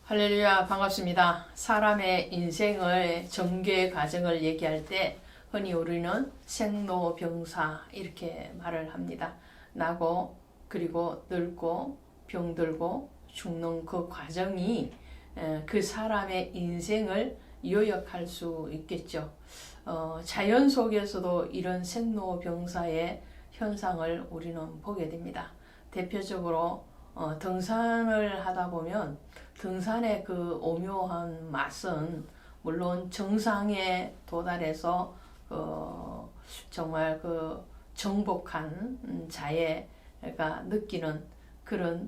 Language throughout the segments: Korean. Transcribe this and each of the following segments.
할렐루야, 반갑습니다. 사람의 인생의 전개 과정을 얘기할 때 흔히 우리는 생로병사 이렇게 말을 합니다. 나고 그리고 늙고 병들고 죽는 그 과정이 그 사람의 인생을 요약할 수 있겠죠. 자연 속에서도 이런 생로병사의 현상을 우리는 보게 됩니다. 대표적으로 등산을 하다 보면 등산의 그 오묘한 맛은 물론 정상에 도달해서 정말 그 정복한 자애가 느끼는 그런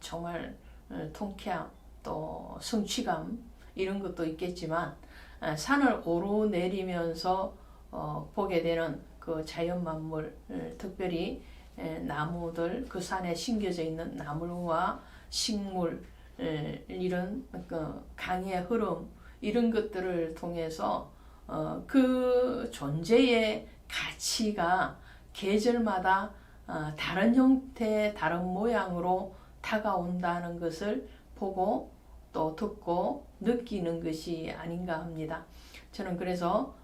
정말 통쾌함 또 성취감 이런 것도 있겠지만 산을 오르내리면서 보게 되는 그 자연 만물 특별히 나무들 그 산에 심겨져 있는 나무와 식물 이런 강의 흐름 이런 것들을 통해서 그 존재의 가치가 계절마다 다른 형태 다른 모양으로 다가온다는 것을 보고 또 듣고 느끼는 것이 아닌가 합니다. 저는 그래서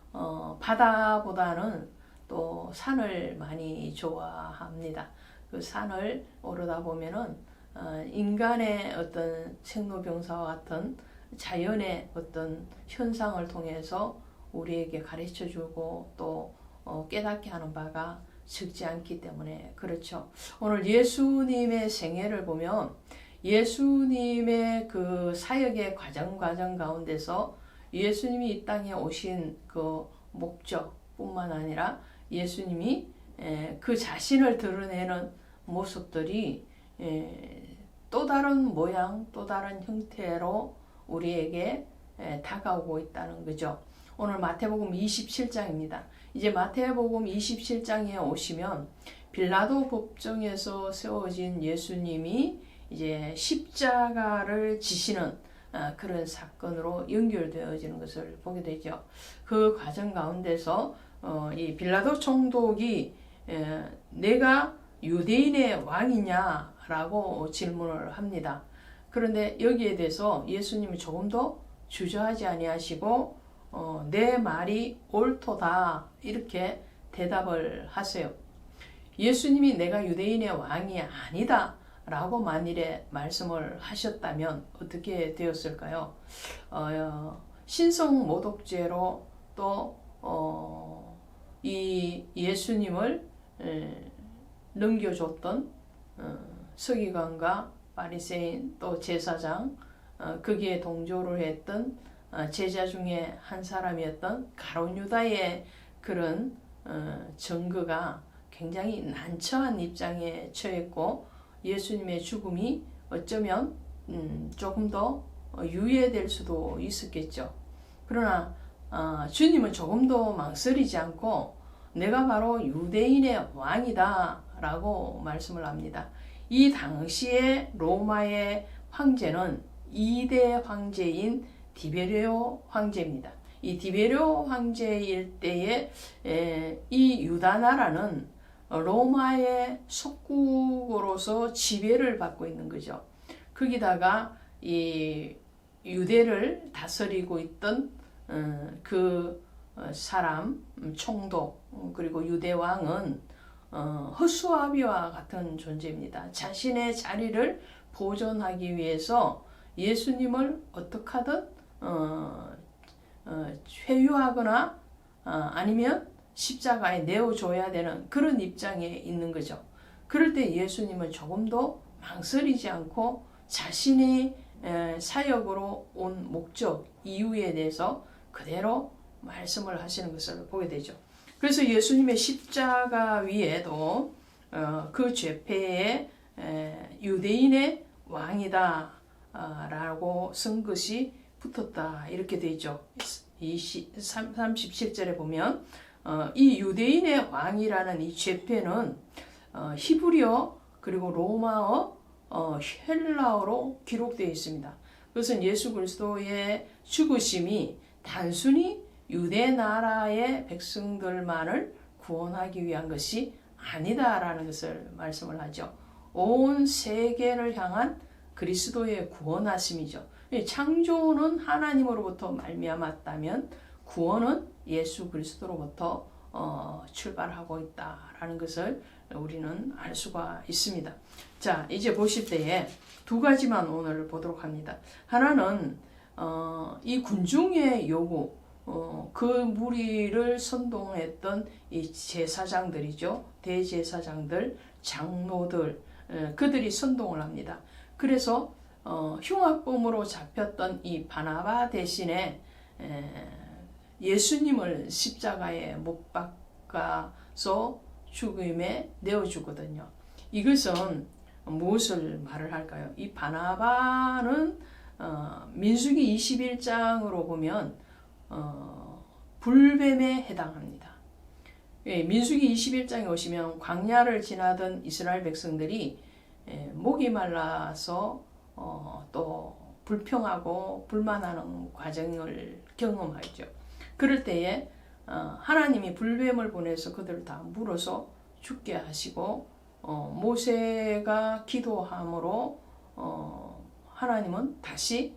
바다보다는 또 산을 많이 좋아합니다. 그 산을 오르다 보면은 인간의 어떤 생로병사와 같은 자연의 어떤 현상을 통해서 우리에게 가르쳐주고 또 깨닫게 하는 바가 적지 않기 때문에 그렇죠. 오늘 예수님의 생애를 보면 예수님의 그 사역의 과정 가운데서 예수님이 이 땅에 오신 그 목적뿐만 아니라 예수님이 그 자신을 드러내는 모습들이 또 다른 모양, 또 다른 형태로 우리에게 다가오고 있다는 거죠. 오늘 마태복음 27장입니다. 이제 마태복음 27장에 오시면 빌라도 법정에서 세워진 예수님이 이제 십자가를 지시는 그런 사건으로 연결되어지는 것을 보게 되죠. 그 과정 가운데서 이 빌라도 총독이 내가 유대인의 왕이냐라고 질문을 합니다. 그런데 여기에 대해서 예수님이 조금 더 주저하지 아니하시고 내 말이 옳도다 이렇게 대답을 하세요. 예수님이 내가 유대인의 왕이 아니다 라고 만일에 말씀을 하셨다면 어떻게 되었을까요? 신성 모독죄로 또 이 예수님을 넘겨줬던 서기관과 바리새인 또 제사장 거기에 동조를 했던 제자 중에 한 사람이었던 가룟 유다의 그런 증거가 굉장히 난처한 입장에 처했고 예수님의 죽음이 어쩌면 조금 더 유예될 수도 있었겠죠. 그러나 주님은 조금 더 망설이지 않고 내가 바로 유대인의 왕이다 라고 말씀을 합니다. 이 당시에 로마의 황제는 2대 황제인 디베리오 황제입니다. 이 디베리오 황제일 때에 이 유다 나라는 로마의 속국으로서 지배를 받고 있는 거죠. 거기다가 이 유대를 다스리고 있던 그 사람 총독 그리고 유대 왕은 허수아비와 같은 존재입니다. 자신의 자리를 보존하기 위해서 예수님을 어떻게 하든 회유하거나 아니면 십자가에 내어줘야 되는 그런 입장에 있는 거죠. 그럴 때 예수님은 조금 더 망설이지 않고 자신의 사역으로 온 목적, 이유에 대해서 그대로 말씀을 하시는 것을 보게 되죠. 그래서 예수님의 십자가 위에도 그 죄패에 유대인의 왕이다 라고 쓴 것이 붙었다 이렇게 되죠. 37절에 보면 이 유대인의 왕이라는 이 죄패는 히브리어 그리고 로마어 헬라어로 기록되어 있습니다. 그것은 예수 그리스도의 죽으심이 단순히 유대 나라의 백성들만을 구원하기 위한 것이 아니다라는 것을 말씀을 하죠. 온 세계를 향한 그리스도의 구원하심이죠. 창조는 하나님으로부터 말미암았다면 구원은 예수 그리스도로부터 출발하고 있다라는 것을 우리는 알 수가 있습니다. 자, 이제 보실 때에 두 가지만 오늘 보도록 합니다. 하나는 이 군중의 요구, 그 무리를 선동했던 이 제사장들이죠. 대제사장들, 장로들, 그들이 선동을 합니다. 그래서 흉악범으로 잡혔던 이 바나바 대신에 예수님을 십자가에 못 박아서 죽음에 내어주거든요. 이것은 무엇을 말을 할까요? 이 바나바는 민수기 21장으로 보면 불뱀에 해당합니다. 민수기 21장에 오시면 광야를 지나던 이스라엘 백성들이 목이 말라서 또 불평하고 불만하는 과정을 경험하죠. 그럴 때에 하나님이 불뱀을 보내서 그들을 다 물어서 죽게 하시고 모세가 기도함으로 하나님은 다시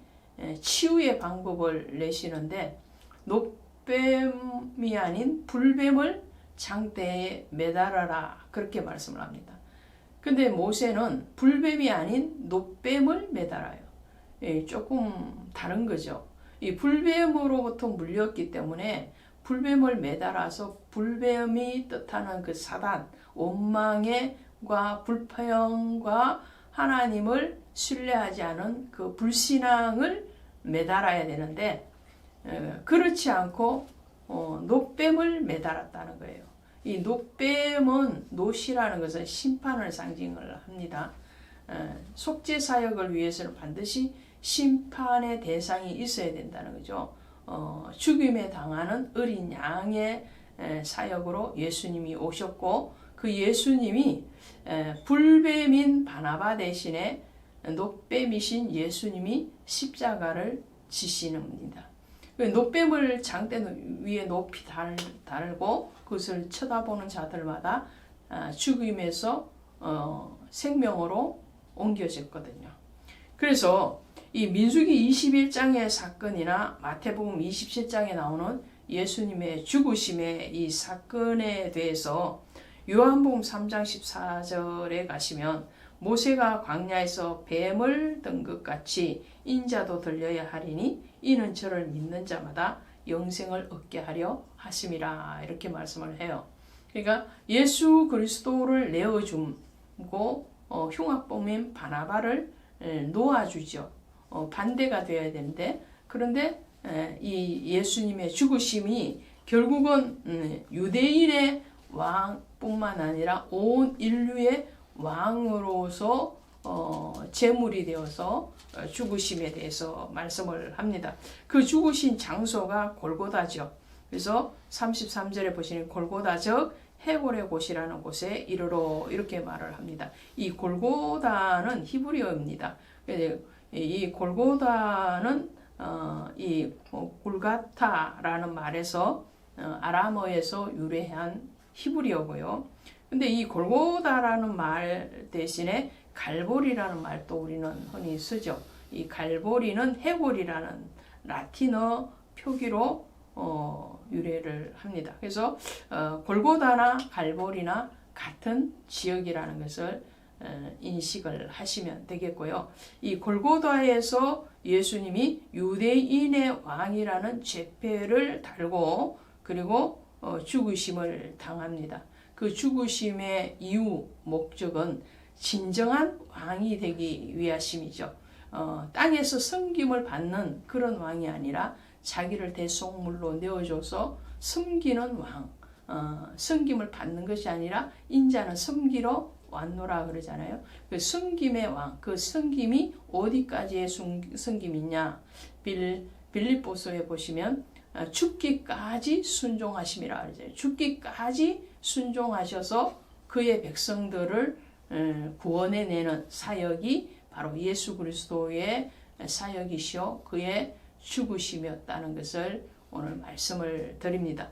치유의 방법을 내시는데 녹뱀이 아닌 불뱀을 장대에 매달아라 그렇게 말씀을 합니다. 근데 모세는 불뱀이 아닌 녹뱀을 매달아요. 조금 다른 거죠. 이 불뱀으로부터 물렸기 때문에 불뱀을 매달아서 불뱀이 뜻하는 그 사단, 원망과 불평과 하나님을 신뢰하지 않은 그 불신앙을 매달아야 되는데 그렇지 않고 녹뱀을 매달았다는 거예요. 이 녹뱀은 노시라는 것은 심판을 상징을 합니다. 속죄 사역을 위해서는 반드시 심판의 대상이 있어야 된다는 거죠. 죽임에 당하는 어린 양의 사역으로 예수님이 오셨고 그 예수님이 불뱀인 바나바 대신에 녹뱀이신 예수님이 십자가를 지시는입니다. 녹뱀을 장대 위에 높이 달고 그것을 쳐다보는 자들마다 죽임에서 생명으로 옮겨졌거든요. 그래서 이 민수기 21장의 사건이나 마태복음 27장에 나오는 예수님의 죽으심의 이 사건에 대해서 요한복음 3장 14절에 가시면 모세가 광야에서 뱀을 든 것 같이 인자도 들려야 하리니 이는 저를 믿는 자마다 영생을 얻게 하려 하심이라 이렇게 말씀을 해요. 그러니까 예수 그리스도를 내어주고 흉악범인 바나바를 놓아주죠. 반대가 되어야 되는데 그런데 이 예수님의 죽으심이 결국은 유대인의 왕뿐만 아니라 온 인류의 왕으로서 제물이 되어서 죽으심에 대해서 말씀을 합니다. 그 죽으신 장소가 골고다죠. 그래서 33절에 보시는 골고다적 해골의 곳이라는 곳에 이르러 이렇게 말을 합니다. 이 골고다는 히브리어입니다. 이 골고다는 이 골가타라는 말에서 아람어에서 유래한 히브리어고요. 근데 이 골고다라는 말 대신에 갈보리라는 말도 우리는 흔히 쓰죠. 이 갈보리는 해골이라는 라틴어 표기로 유래를 합니다. 그래서 골고다나 갈보리나 같은 지역이라는 것을 인식을 하시면 되겠고요. 이 골고다에서 예수님이 유대인의 왕이라는 제패를 달고 그리고 죽으심을 당합니다. 그 죽으심의 이유, 목적은 진정한 왕이 되기 위하심이죠. 땅에서 섬김을 받는 그런 왕이 아니라 자기를 대속물로 내어줘서 섬기는 왕, 섬김을 받는 것이 아니라 인자는 섬기러 왔노라 그러잖아요. 그 섬김의 왕, 그 섬김이 어디까지의 섬김이냐? 빌립보서에 보시면 죽기까지 순종하심이라 그러죠. 죽기까지 순종하셔서 그의 백성들을 구원해내는 사역이 바로 예수 그리스도의 사역이시오 그의 죽으심이었다는 것을 오늘 말씀을 드립니다.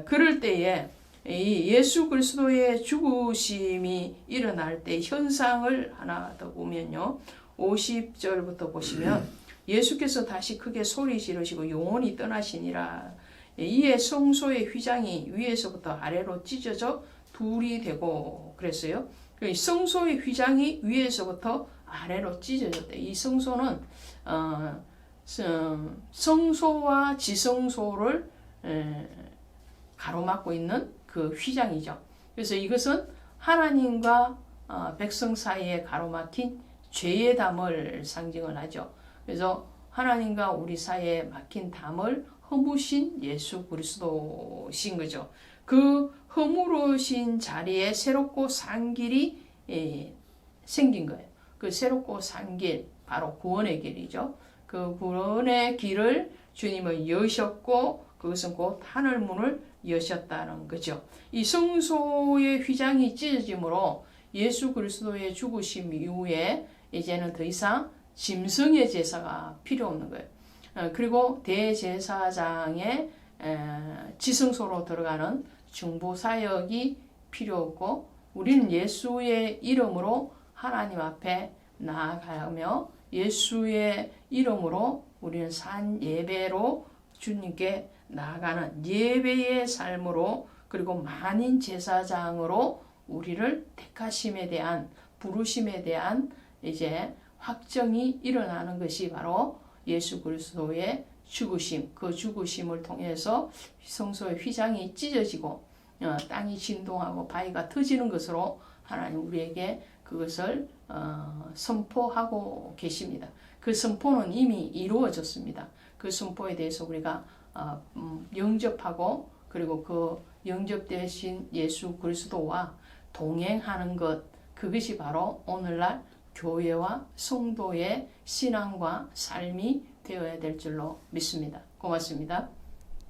그럴 때에 이 예수 그리스도의 죽으심이 일어날 때 현상을 하나 더 보면요. 50절부터 보시면 예수께서 다시 크게 소리 지르시고 영원히 떠나시니라. 이에 성소의 휘장이 위에서부터 아래로 찢어져 둘이 되고 그랬어요. 성소의 휘장이 위에서부터 아래로 찢어졌대. 이 성소는 성소와 지성소를 가로막고 있는 그 휘장이죠. 그래서 이것은 하나님과 백성 사이에 가로막힌 죄의 담을 상징을 하죠. 그래서 하나님과 우리 사이에 막힌 담을 허무신 예수 그리스도신 거죠. 그 허물으신 자리에 새롭고 산 길이 생긴 거예요. 그 새롭고 산 길, 바로 구원의 길이죠. 그 구원의 길을 주님은 여셨고 그것은 곧 하늘문을 여셨다는 거죠. 이 성소의 휘장이 찢어짐으로 예수 그리스도의 죽으심 이후에 이제는 더 이상 짐승의 제사가 필요 없는 거예요. 그리고 대제사장의 지성소로 들어가는 중보사역이 필요 없고 우리는 예수의 이름으로 하나님 앞에 나아가며 예수의 이름으로 우리는 산 예배로 주님께 나아가는 예배의 삶으로 그리고 만인 제사장으로 우리를 택하심에 대한 부르심에 대한 이제 확정이 일어나는 것이 바로 예수 그리스도의 죽으심, 그 죽으심을 통해서 성소의 휘장이 찢어지고 땅이 진동하고 바위가 터지는 것으로 하나님 우리에게 그것을 선포하고 계십니다. 그 선포는 이미 이루어졌습니다. 그 선포에 대해서 우리가 영접하고 그리고 그 영접되신 예수 그리스도와 동행하는 것, 그것이 바로 오늘날 교회와 성도의 신앙과 삶이 되어야 될 줄로 믿습니다. 고맙습니다.